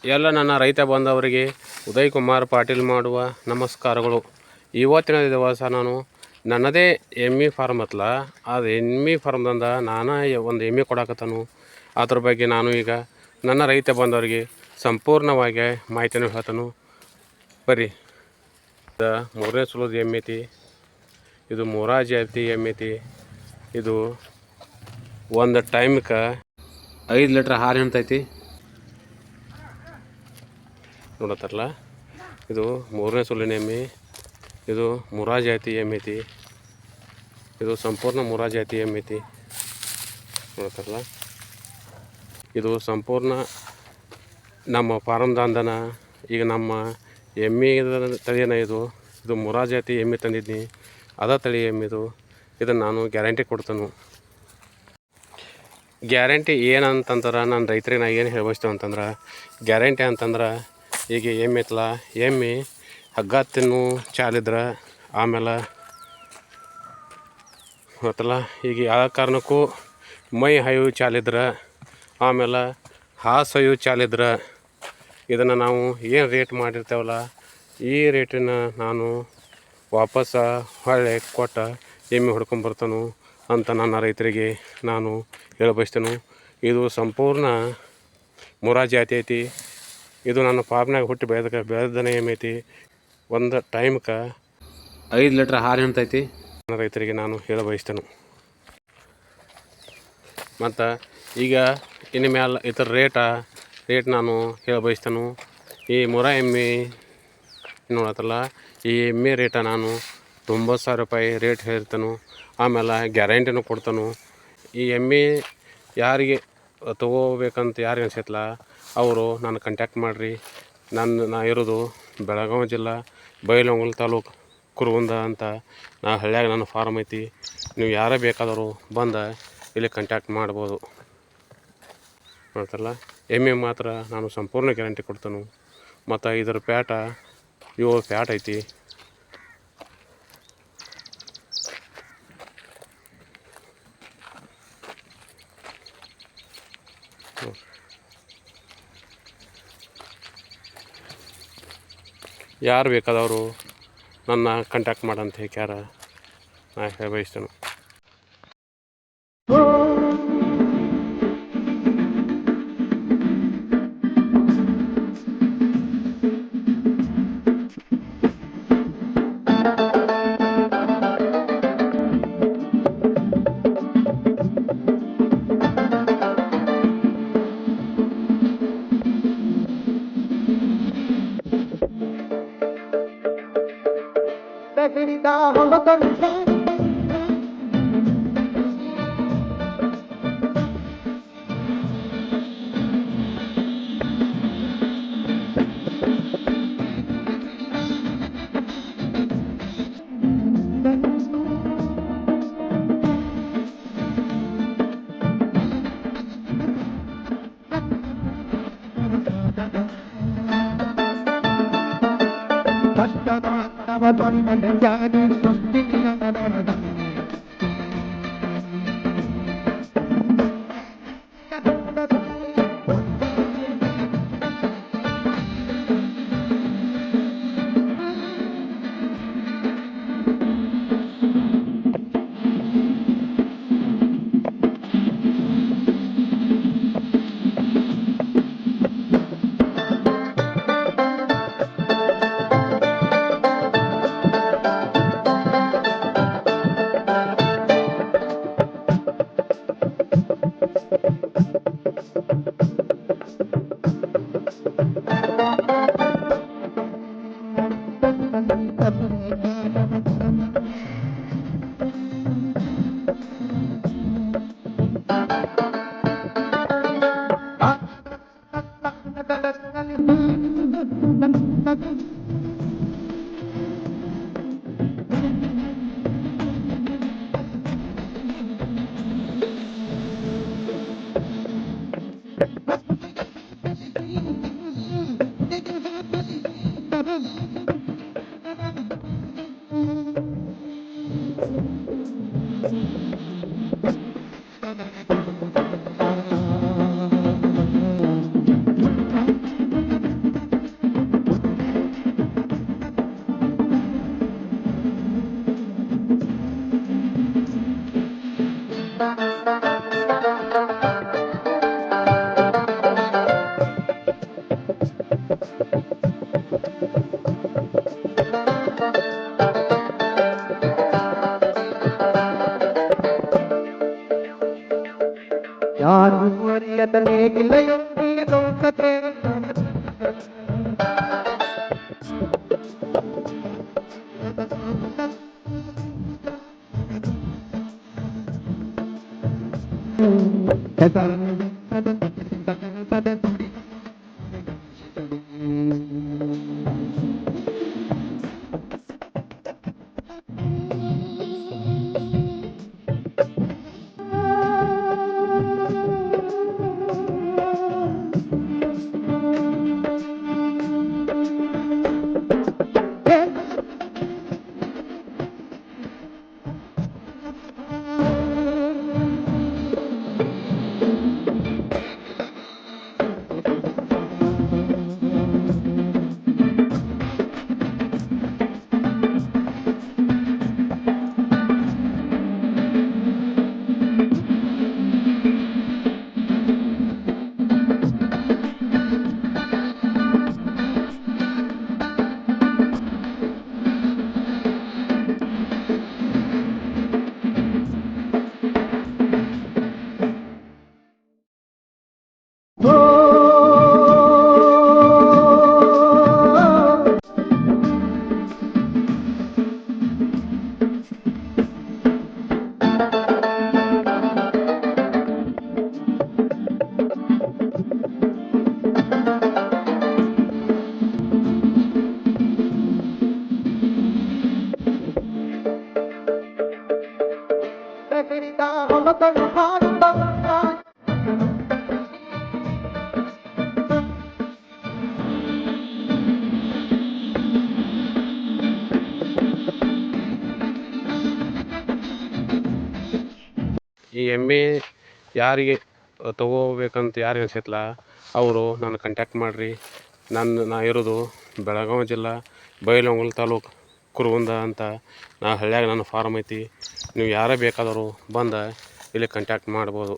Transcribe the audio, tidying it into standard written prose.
ಎಲ್ಲ ನನ್ನ ರೈತ ಬಾಂಧವರಿಗೆ ಉದಯ್ ಕುಮಾರ್ ಪಾಟೀಲ್ ಮಾಡುವ ನಮಸ್ಕಾರಗಳು. ಇವತ್ತಿನ ದಿವಸ ನಾನು ನನ್ನದೇ ಎಮ್ಮೆ ಫಾರ್ಮ್ ಹತ್ತಲ ಅದು ಎಮ್ಮೆ ಫಾರ್ಮ್ದಿಂದ ನಾನು ಒಂದು ಎಮ್ಮೆ ಕೊಡಕತ್ತನು. ಅದ್ರ ಬಗ್ಗೆ ನಾನು ಈಗ ನನ್ನ ರೈತ ಬಾಂಧವರಿಗೆ ಸಂಪೂರ್ಣವಾಗಿ ಮಾಹಿತಿಯನ್ನು ಹೇಳ್ತಾನು. ಬರ್ರಿ, ಇದು 3ನೇ ಸುಲದ ಎಮ್ಮೆ ಐತಿ. ಇದು ಮೂರಾ ಜಾತಿ ಎಮ್ಮೆ ಐತಿ. ಇದು ಒಂದು ಟೈಮ್ಗೆ 5 ಲೀಟ್ರ್ ಹಾಲು ಹಿಂಡ್ತೈತಿ ನೋಡತ್ತಾರಲ್ಲ. ಇದು 3ನೇ ಸುಲಿನ ಎಮ್ಮೆ. ಇದು ಮೂರಾ ಜಾತಿ ಎಮ್ಮೆ ಐತಿ. ಇದು ಸಂಪೂರ್ಣ ಮೂರಾ ಜಾತಿ ಎಮ್ಮೆ ಐತಿ ನೋಡತ್ತಾರಲ್ಲ. ಇದು ಸಂಪೂರ್ಣ ನಮ್ಮ ಫಾರಮ್ದಾಂದನ. ಈಗ ನಮ್ಮ ಎಮ್ಮೆ ತಳಿಯನ ಇದು ಮೂರಾ ಜಾತಿ ಎಮ್ಮೆ ತಂದಿದ್ದೀನಿ. ಅದ ತಳಿ ಎಮ್ಮೆದು. ಇದನ್ನು ನಾನು ಗ್ಯಾರಂಟಿ ಕೊಡ್ತಾನು. ಗ್ಯಾರಂಟಿ ಏನಂತಂದ್ರೆ ನನ್ನ ರೈತರಿಗೆ ನಾ ಏನು ಹೇಳ್ಬಸ್ತೇವೆ ಅಂತಂದ್ರೆ, ಗ್ಯಾರಂಟಿ ಅಂತಂದ್ರೆ ಈಗ ಎಮ್ಮೆ ಐತಲ್ಲ, ಎಮ್ಮೆ ಹಗ್ಗ ತಿನ್ನು ಚಾಲಿದ್ರೆ ಆಮೇಲೆ ಗೊತ್ತಲ್ಲ, ಈಗ ಯಾವ ಕಾರಣಕ್ಕೂ ಮೈ ಹೈಯು ಚಾಲಿದ್ರೆ ಆಮೇಲೆ ಹಾಸು ಚಾಲಿದ್ರೆ ಇದನ್ನು ನಾವು ಏನು ರೇಟ್ ಮಾಡಿರ್ತೇವಲ್ಲ, ಈ ರೇಟಿನ ನಾನು ವಾಪಸ್ ಹೊಳ್ಳಿ ಕೊಟ್ಟು ಎಮ್ಮೆ ಹೊಡ್ಕೊಂಬರ್ತಾನು ಅಂತ ನನ್ನ ರೈತರಿಗೆ ನಾನು ಹೇಳಬಯಸ್ತೇನೆ. ಇದು ಸಂಪೂರ್ಣ ಮೂರಾ ಜಾತಿ ಐತಿ. ಇದು ನನ್ನ ಫಾರ್ಮ್ನಾಗ ಹುಟ್ಟಿ ಬೆಳೆದನೇ ಎಮ್ಮೆ ಐತಿ. ಒಂದು ಟೈಮ್ಗೆ 5 ಲೀಟ್ರ್ ಹಾಲು ಹಿಂಡ್ತೈತಿ. ನನ್ನ ರೈತರಿಗೆ ನಾನು ಹೇಳಬಯಸ್ತೇನೆ. ಮತ್ತು ಈಗ ಇನ್ನು ಮ್ಯಾಲೆ ಇತರ ರೇಟ್ ನಾನು ಹೇಳಬಯಸ್ತೇನೆ. ಈ ಮೂರಾ ಎಮ್ಮೆ ನೋಡತ್ತಲ್ಲ, ಈ ಎಮ್ಮೆ ರೇಟ ನಾನು 90,000 ರೂಪಾಯಿ ರೇಟ್ ಹೇಳ್ತಾನು. ಆಮೇಲೆ ಗ್ಯಾರಂಟಿನೂ ಕೊಡ್ತಾನು. ಈ ಎಮ್ಮೆ ಯಾರಿಗೆ ತೊಗೋಬೇಕಂತ ಯಾರಿಗೆ ಅನ್ಸೈತಲ್ಲ ಅವರು ನಾನು ಕಾಂಟ್ಯಾಕ್ಟ್ ಮಾಡಿರಿ. ನಾ ಇರೋದು ಬೆಳಗಾವಿ ಜಿಲ್ಲಾ ಬೈಲಹೊಂಗಲ ತಾಲೂಕು ಕುರುಗುಂದ ಅಂತ ನಾ ಹಳ್ಳಿಯಾಗ ನನ್ನ ಫಾರ್ಮ್ ಐತಿ. ನೀವು ಯಾರೇ ಬೇಕಾದರೂ ಬಂದು ಇಲ್ಲಿ ಕಾಂಟ್ಯಾಕ್ಟ್ ಮಾಡ್ಬೋದು ಮಾಡ್ತಾರಲ್ಲ. ಎಮ್ಮೆ ಮಾತ್ರ ನಾನು ಸಂಪೂರ್ಣ ಗ್ಯಾರಂಟಿ ಕೊಡ್ತಾನು. ಮತ್ತು ಇದರ ಪ್ಯಾಟ 7 ಪ್ಯಾಟ್ ಐತಿ. ಯಾರು ಬೇಕಾದವರು ನನ್ನ ಕಾಂಟ್ಯಾಕ್ಟ್ ಮಾಡಂತ ಹೇಳ್ಯಾರ. ನಾ ಹೇಳಬಯಸ್ತೇನೆ. ಈ ಎಮ್ಮೆ ಯಾರಿಗೆ ತೊಗೋಬೇಕಂತ ಯಾರಿಗೆ ಅನ್ಸೈತಲ್ಲ ಅವರು ನನ್ನ ಕಾಂಟ್ಯಾಕ್ಟ್ ಮಾಡಿರಿ. ನಾ ಇರೋದು ಬೆಳಗಾವಿ ಜಿಲ್ಲಾ ಬೈಲಹೊಂಗಲ ತಾಲೂಕು ಕುರಗುಂದ ಅಂತ. ನಾ ಹಳ್ಳ್ಯಾಗ ನನ್ನ ಫಾರ್ಮ್ ಐತಿ. ನೀವು ಯಾರೇ ಬೇಕಾದರೂ ಬಂದು ಇಲ್ಲಿ ಕಾಂಟ್ಯಾಕ್ಟ್ ಮಾಡ್ಬೋದು.